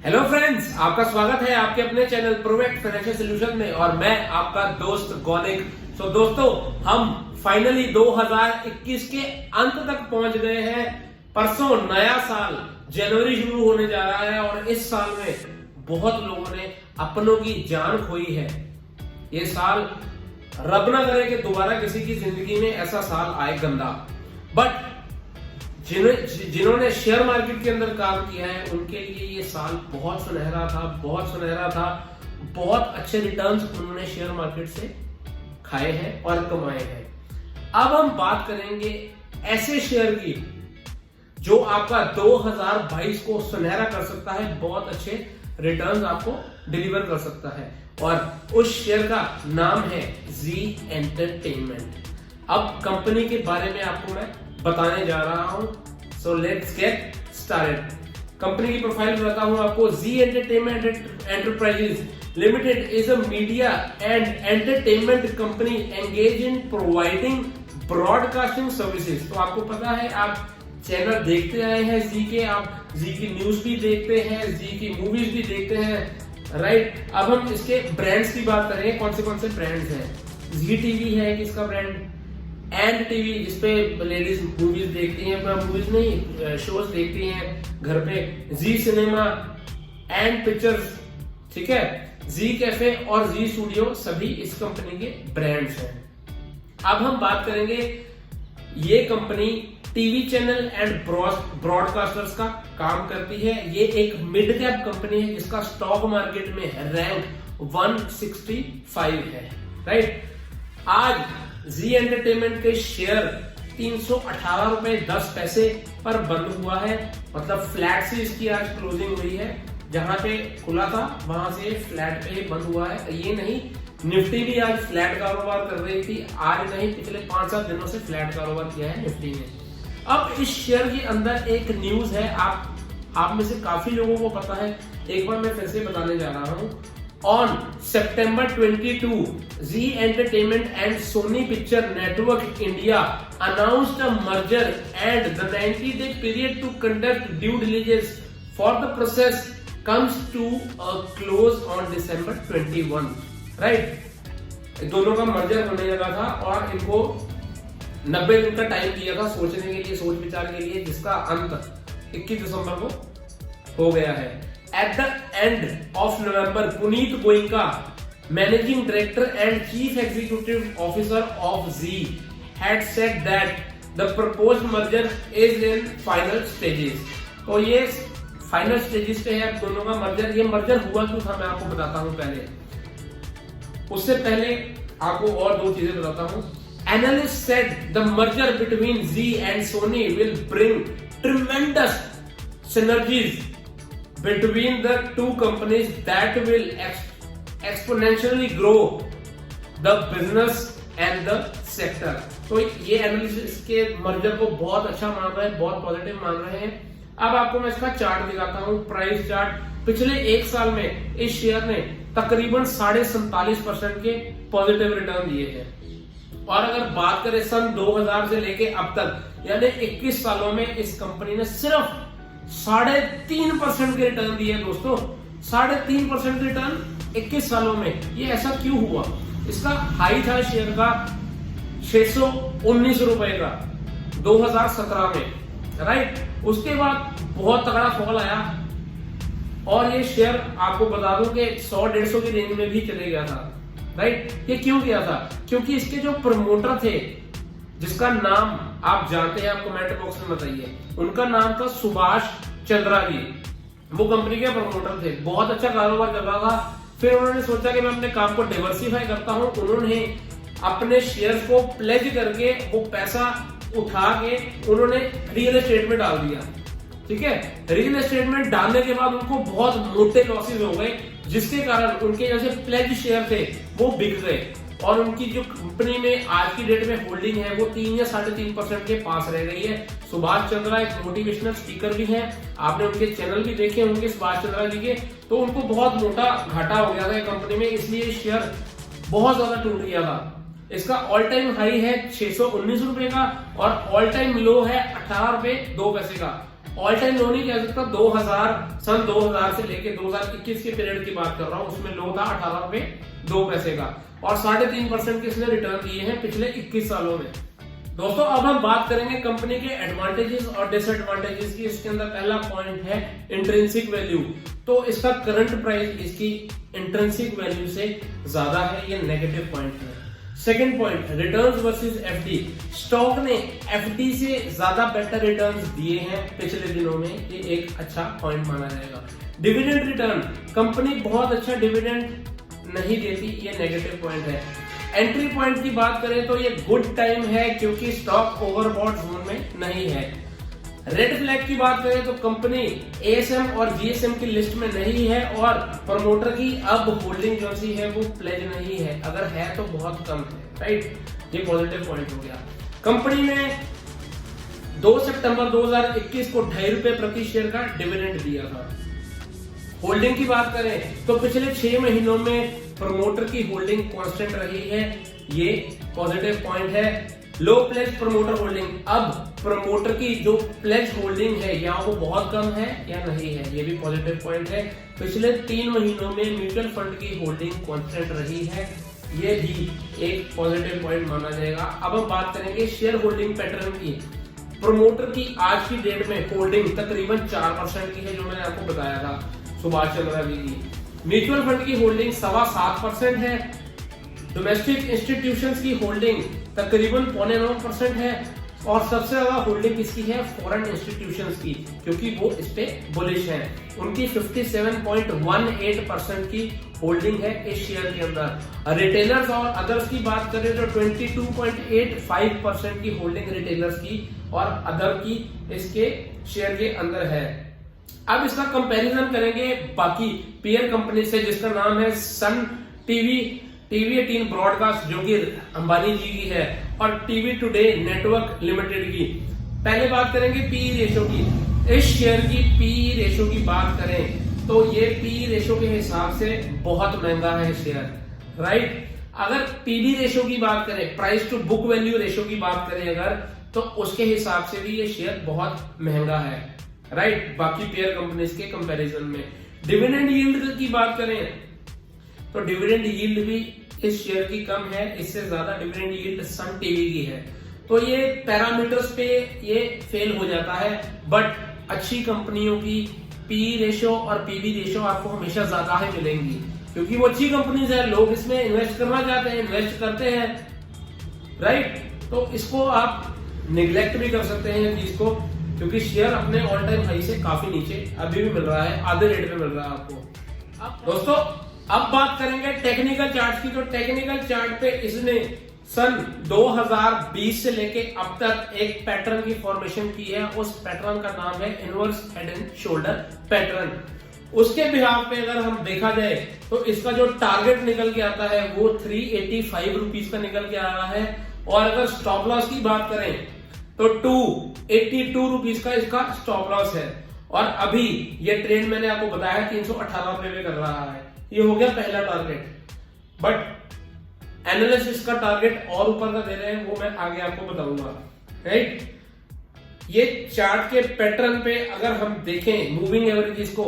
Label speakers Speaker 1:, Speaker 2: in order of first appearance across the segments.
Speaker 1: Hello friends, आपका स्वागत है आपके अपने चैनल प्रोवेक्ट फाइनेंशियल सॉल्यूशन में और मैं आपका दोस्त गौनिक। तो दोस्तों, हम फाइनली 2021 के अंत तक पहुंच गए हैं। परसों नया साल जनवरी शुरू होने जा रहा है और इस साल में बहुत लोगों ने अपनों की जान खोई है। ये साल रब ना करे कि दोबारा किसी की जिंदगी में ऐसा साल आए गंदा। बट जिन्होंने शेयर मार्केट के अंदर काम किया है उनके लिए ये साल बहुत सुनहरा था। बहुत अच्छे रिटर्न्स उन्होंने शेयर मार्केट से खाए हैं और कमाए हैं। अब हम बात करेंगे ऐसे शेयर की जो आपका 2022 को सुनहरा कर सकता है, बहुत अच्छे रिटर्न्स आपको डिलीवर कर सकता है और उस शेयर का नाम है जी एंटरटेनमेंट। अब कंपनी के बारे में आपको मैं बताने जा रहा हूं, so let's get started. Company की प्रोफाइल बताता हूं आपको। Zee entertainment enterprises limited is a media and entertainment company engage in providing broadcasting services. तो आपको पता है, आप चैनल देखते आए हैं जी के, आप जी की न्यूज भी देखते हैं, जी की मूवीज भी देखते हैं, राइट। अब हम इसके ब्रांड्स की बात करें, कौन से ब्रांड्स हैं। जी टीवी है किसका ब्रांड, एंड टीवी जिसपे लेडीज मूवीज देखती हैं, मूवीज नहीं शोज देखती हैं घर पे, जी सिनेमा, एंड पिक्चर्स, ठीक है, जी कैफे और जी स्टूडियो, सभी इस कंपनी के ब्रांड्स हैं। अब हम बात करेंगे, ये company TV channel and broadcasters का काम करती है। ये एक मिड कैप कंपनी है जिसका स्टॉक मार्केट में रैंक 165 है, राइट। आज जी एंटरटेनमेंट के शेयर 318 रुपए 10 पैसे पर बंद हुआ है, मतलब फ्लैट से इसकी आज क्लोजिंग हुई है। जहां पे खुला था वहां से फ्लैट पे ही बंद हुआ है। ये नहीं, निफ्टी भी आज फ्लैट कारोबार कर रही थी, आज नहीं पिछले 5-7 दिनों से फ्लैट कारोबार किया है निफ्टी ने। अब इस शेयर के अंदर एक न्यूज है, आप में से काफी लोगों को पता है, एक बार मैं फिर से बताने जा रहा हूं। On September 22, Zee Entertainment and Sony Picture Network India announced a merger and the 90-day period to conduct due diligence for the process comes to a close on December 21, right? दोनों का मर्जर होने लगा था और इनको 90 दिन का time दिया था सोचने के लिए, सोच विचार के लिए, जिसका अंत 21 दिसंबर को हो गया है। At the end of November, Puneet Goenka, Managing Director and Chief Executive Officer of Zee, had said that the proposed merger is in final stages. तो ये फाइनल स्टेजेस पे है दोनों का मर्जर। ये मर्जर हुआ क्यों था मैं आपको बताता हूं पहले। उससे पहले आपको और दो चीजें बताता हूं। Analysts said the merger between Zee and Sony will bring tremendous synergies between the two companies that will exponentially grow the business and the sector। तो ये एनालिस्ट इसके मर्जर को बहुत अच्छा मान रहे हैं, बहुत पॉजिटिव मान रहे हैं। अब आपको मैं इसका चार्ट दिखाता हूं, प्राइस चार्ट। पिछले एक साल में इस शेयर ने तकरीबन 47.5% के पॉजिटिव रिटर्न दिए हैं। और अगर बात करें सन 2000 से लेके अब तक, यानी 21 सालों में इस कंपनी ने सिर्फ 3.5% के रिटर्न दिए दोस्तों। 3.5% रिटर्न 21 सालों में। ये ऐसा क्यों हुआ? इसका हाई था शेयर का 619 रुपए का 2017 में, राइट। उसके बाद बहुत तगड़ा फॉल आया और ये शेयर आपको बता दूं कि 100-150 की रेंज में भी चले गया था, राइट। ये क्यों गया था? क्योंकि इसके जो प्रमोटर थे, जिसका नाम आप जानते हैं, आप कमेंट बॉक्स में बताइए। उनका नाम था सुभाष चंद्रा जी। वो कंपनी के प्रमोटर थे, बहुत अच्छा कारोबार कर रहा था। फिर उन्होंने सोचा कि मैं अपने काम को डाइवर्सिफाई करता हूं। उन्होंने अपने शेयर्स को प्लेज करके वो पैसा उठा के उन्होंने रियल एस्टेट में डाल दिया, ठीक है। रियल एस्टेट में डालने के बाद उनको बहुत मोटे लॉसेज हो गए, जिसके कारण उनके जैसे प्लेज शेयर थे वो बिक गए और उनकी जो कंपनी में आज की डेट में होल्डिंग है वो 3 या 3.5% के पास रह गई है। सुभाष चंद्रा एक मोटिवेशनल स्पीकर भी हैं, आपने उनके चैनल भी देखे होंगे सुभाष चंद्रा जी के। तो उनको बहुत मोटा घाटा हो गया था कंपनी में, इसलिए शेयर बहुत ज्यादा टूट गया था। इसका ऑल टाइम हाई है 619 रुपए का और ऑल टाइम लो है 18 रुपए 2 पैसे का। ऑल टाइम लो नहीं कह सकता, 2000 से लेके 2021 के पीरियड की बात कर रहा हूं, उसमें लो था 18 रुपए 2 पैसे का और 3.5% के इसने रिटर्न दिए हैं पिछले 21 सालों में। दोस्तों अब हम बात करेंगे कंपनी के एडवांटेजेस और डिसएडवांटेजेस की। इसके अंदर पहला पॉइंट है इंट्रिंसिक वैल्यू। तो इसका करंट प्राइस इसकी इंट्रिंसिक वैल्यू से ज्यादा है, ये नेगेटिव पॉइंट है। Second point, returns versus FD. Stock ने एफडी से ज्यादा बेटर रिटर्न्स दिए हैं पिछले दिनों में, ये एक अच्छा पॉइंट माना जाएगा। डिविडेंड रिटर्न, कंपनी बहुत अच्छा डिविडेंड नहीं देती, ये नेगेटिव पॉइंट है। एंट्री पॉइंट की बात करें तो ये गुड टाइम है क्योंकि स्टॉक ओवरबॉट जोन में नहीं है। रेड फ्लैग की बात करें तो कंपनी एएसएम और जीएसएम की लिस्ट में नहीं है और प्रमोटर की अब होल्डिंग जो सी है वो प्लेज नहीं है, अगर है तो बहुत कम है, राइट। ये पॉजिटिव पॉइंट हो गया। कंपनी ने 2 सितंबर 2021 को 2.5 रुपए प्रति शेयर का डिविडेंड दिया था। होल्डिंग की बात करें तो पिछले 6 महीनों में प्रमोटर की होल्डिंग कांस्टेंट रही है, ये पॉजिटिव पॉइंट है। लो प्लेज प्रमोटर होल्डिंग, अब प्रमोटर की जो प्लेज होल्डिंग है या वो बहुत कम है या नहीं है, ये भी पॉजिटिव पॉइंट है। पिछले 3 महीनों में म्यूचुअल फंड की होल्डिंग कांस्टेंट रही है, ये भी एक पॉजिटिव पॉइंट माना जाएगा। अब हम बात करेंगे शेयर होल्डिंग पैटर्न की। प्रमोटर की आज की डेट में होल्डिंग तकरीबन 4% की है, जो मैंने आपको बताया था सुभाष चंद्रा जी की। म्यूचुअल फंड की होल्डिंग 7.25% है। डोमेस्टिक इंस्टीट्यूशंस की होल्डिंग तकरीबन 8.25% है और सबसे ज्यादा होल्डिंग किसकी है, फॉरेन इंस्टीट्यूशंस की, क्योंकि वो इस पे बुलिश है। उनकी 57.18% की होल्डिंग है इस शेयर के अंदर। रिटेलर्स और अदर्स की बात करें तो 22.85% की होल्डिंग रिटेलर्स की और अदर की इसके शेयर के अंदर है। अब इसका कंपैरिजन करेंगे बाकी पीयर कंपनी से, जिसका नाम है सन टीवी 18 ब्रॉडकास्ट, जो कि अंबानी जी की है, और टीवी टुडे नेटवर्क लिमिटेड की। पहले बात करेंगे पी रेशो की। इस शेयर की पी रेशो की बात करें तो ये पी रेशो के हिसाब से बहुत महंगा है शेयर, राइट। अगर पीबी रेशो की बात करें, price to book value ratio की बात करें अगर, तो उसके हिसाब से भी ये शेयर बहुत महंगा है, राइट, बाकी पेयर कंपनीज के कंपैरिजन में। डिविडेंड यील्ड की बात करें तो डिविडेंड यील्ड भी इस शेयर की कम है, इससे ज्यादा डिविडेंड यील्ड सन टीवी की है। तो ये पैरामीटर्स पे ये फेल हो जाता है, बट अच्छी कंपनियों की पी रेशो और पीबी रेशो आपको हमेशा ज्यादा ही मिलेंगी, क्योंकि वो अच्छी कंपनीज है, लोग इसमें इन्वेस्ट करना चाहते हैं, इन्वेस्ट करते हैं, राइट। तो इसको आप निग्लेक्ट भी कर सकते हैं चीज को, क्योंकि शेयर अपने ऑल टाइम हाई से काफी नीचे अभी भी मिल रहा है, आधे रेट पे मिल रहा है आपको। अब दोस्तों अब बात करेंगे टेक्निकल चार्ट की। तो टेक्निकल चार्ट पे इसने सन 2020 से लेके अब तक एक पैटर्न की फॉर्मेशन की है, उस पैटर्न का नाम है inverse head and shoulder pattern. उसके बिहाफ पे अगर हम देखा जाए तो इसका जो टारगेट निकल के आता है वो 385 रुपीज का निकल के आ रहा है, और अगर स्टॉप लॉस की बात करें तो 282 रुपीज का इसका स्टॉप लॉस है। और अभी ये ट्रेंड मैंने आपको बताया 318 रुपए में कर रहा है, ये हो गया पहला टारगेट। बट एनालिसिस का टारगेट और ऊपर का दे रहे हैं, वो मैं आगे आपको बताऊंगा, राइट। ये चार्ट के पैटर्न पे अगर हम देखें मूविंग एवरेजेस को,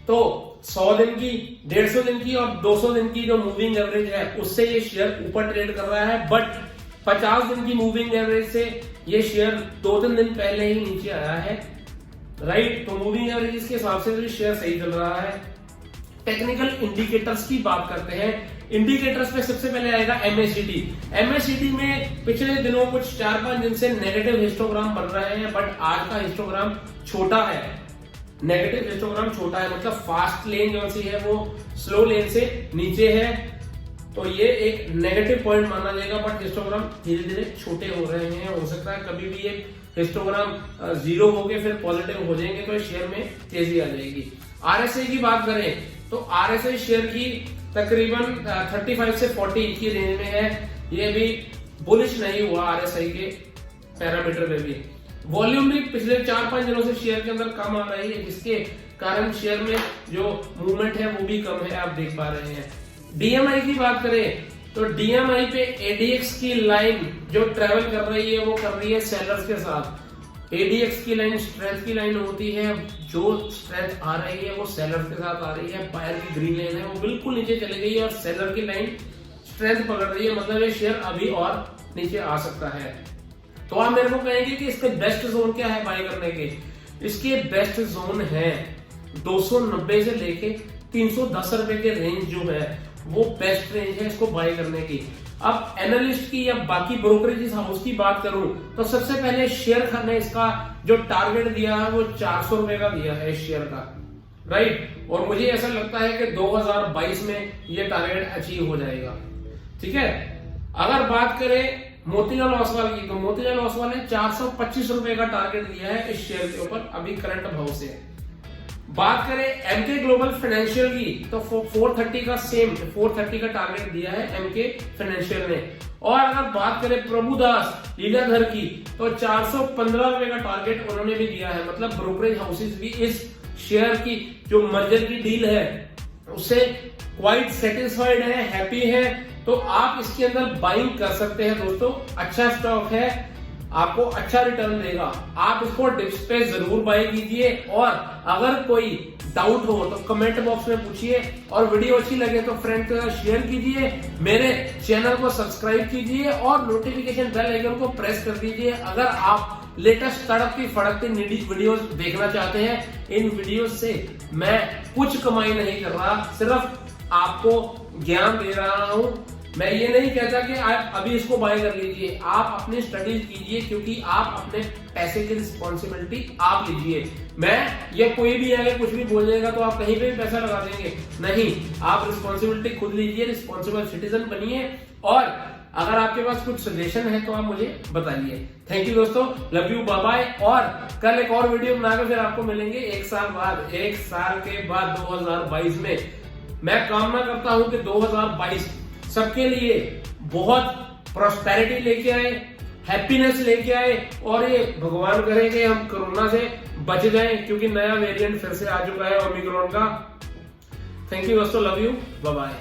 Speaker 1: तो 100 दिन की, 150 दिन की और 200 दिन की जो मूविंग एवरेज है उससे ये शेयर ऊपर ट्रेड कर रहा है, बट 50 दिन की मूविंग एवरेज से ये शेयर 2-3 दिन पहले ही नीचे आया है, राइट। तो मूविंग एवरेज के हिसाब से भी शेयर सही चल रहा है। टेक्निकल इंडिकेटर्स की बात करते हैं। इंडिकेटर्स पे सबसे पहले आएगा एमएसीडी। एमएसीडी में पिछले दिनों कुछ 4-5 दिन से नेगेटिव हिस्टोग्राम बन रहे हैं, बट आज का हिस्टोग्राम छोटा है, नेगेटिव हिस्टोग्राम छोटा है, मतलब फास्ट लेन जो सी है वो स्लो लेन से नीचे है, तो ये एक नेगेटिव पॉइंट माना जाएगा। बट हिस्टोग्राम धीरे धीरे छोटे हो रहे हैं, हो सकता है कभी भी ये हिस्टोग्राम 0 हो गए फिर पॉजिटिव हो जाएंगे तो शेयर में तेजी आ जाएगी। आरएसआई की बात करें तो आरएसआई शेयर की तकरीबन 35 से 40 की रेंज में है, ये भी बुलिश नहीं हुआ आरएसआई के पैरामीटर में भी। वॉल्यूम भी पिछले 4-5 दिनों से शेयर के अंदर कम आ रही है, जिसके कारण शेयर में जो मूवमेंट है वो भी कम है, आप देख पा रहे हैं। डीएमआई की बात करें तो डीएमआई पे एडीएक्स की लाइन जो ट्रेवल कर रही है वो कर रही है सेलर्स के साथ, ADX की लाइन स्ट्रेंथ की लाइन होती है, जो स्ट्रेंथ आ रही है वो सेलर के साथ आ रही है, बायर की ग्रीन लाइन है वो बिल्कुल नीचे चली गई है और सेलर की लाइन स्ट्रेंथ पकड़ रही है, मतलब ये शेयर अभी और नीचे आ सकता है। तो आप मेरे को कहेंगे कि इसके बेस्ट जोन क्या है बाय करने के? इसके बेस्ट जोन है 290 से लेके 310 रुपए के रेंज जो है वो बेस्ट रेंज है इसको बाय करने की। अब एनालिस्ट की या बाकी ब्रोकरेज हाउस की बात करूं तो सबसे पहले शेयर ने इसका जो टारगेट दिया है वो 400 रुपए का दिया है इस शेयर का, राइट। और मुझे ऐसा लगता है कि 2022 में ये टारगेट अचीव हो जाएगा, ठीक है। अगर बात करें मोतीलाल ओसवाल की, तो मोतीलाल ओसवाल ने 425 रुपए का टारगेट दिया है इस शेयर के ऊपर अभी करंट भाव से। बात करें एमके ग्लोबल फाइनेंशियल की तो 430 का सेम 430 का टारगेट दिया है एमके फाइनेंशियल ने। और अगर बात करें प्रभुदास लीलाधर की तो 415 रुपए का टारगेट उन्होंने भी दिया है, मतलब ब्रोकरेज हाउसेस भी इस शेयर की जो मर्जर की डील है उससे क्वाइट सेटिस्फाइड है, हैप्पी है। तो आप इसके अंदर बाइंग कर सकते हैं दोस्तों, अच्छा स्टॉक है, आपको अच्छा रिटर्न देगा। आप इसको डिप्स पे जरूर बाय कीजिए और अगर कोई डाउट हो तो कमेंट बॉक्स में पूछिए और वीडियो अच्छी लगे तो फ्रेंड के साथ शेयर कीजिए, मेरे चैनल को सब्सक्राइब कीजिए और नोटिफिकेशन बेल आइकन को प्रेस कर दीजिए अगर आप लेटेस्ट तड़कती फड़कती वीडियोस देखना चाहते हैं। इन वीडियोस से मैं कुछ कमाई नहीं कर रहा, सिर्फ आपको ज्ञान दे रहा हूं। मैं ये नहीं कहता कि आप अभी इसको बाय कर लीजिए, आप अपनी स्टडीज कीजिए क्योंकि आप अपने पैसे की रिस्पॉन्सिबिलिटी आप लीजिए। मैं ये कोई भी आगे कुछ भी बोल देगा तो आप कहीं पे भी पैसा लगा देंगे, नहीं, आप रिस्पॉन्सिबिलिटी खुद लीजिए, रिस्पॉन्सिबल सिटीजन बनिए। और अगर आपके पास कुछ सजेशन है तो आप मुझे बताइए। थैंक यू दोस्तों, लव यू, बाय बाय। और कल एक और वीडियो बनाकर फिर आपको मिलेंगे एक साल बाद, एक साल के बाद 2022 में। मैं कामना करता हूं कि 2022 सबके लिए बहुत प्रॉस्पेरिटी लेके आए, हैप्पीनेस लेके आए और ये भगवान करे कि हम कोरोना से बच जाएं क्योंकि नया वेरिएंट फिर से आ चुका है ओमिक्रॉन का। थैंक यू दोस्तों, लव यू, बाय बाय।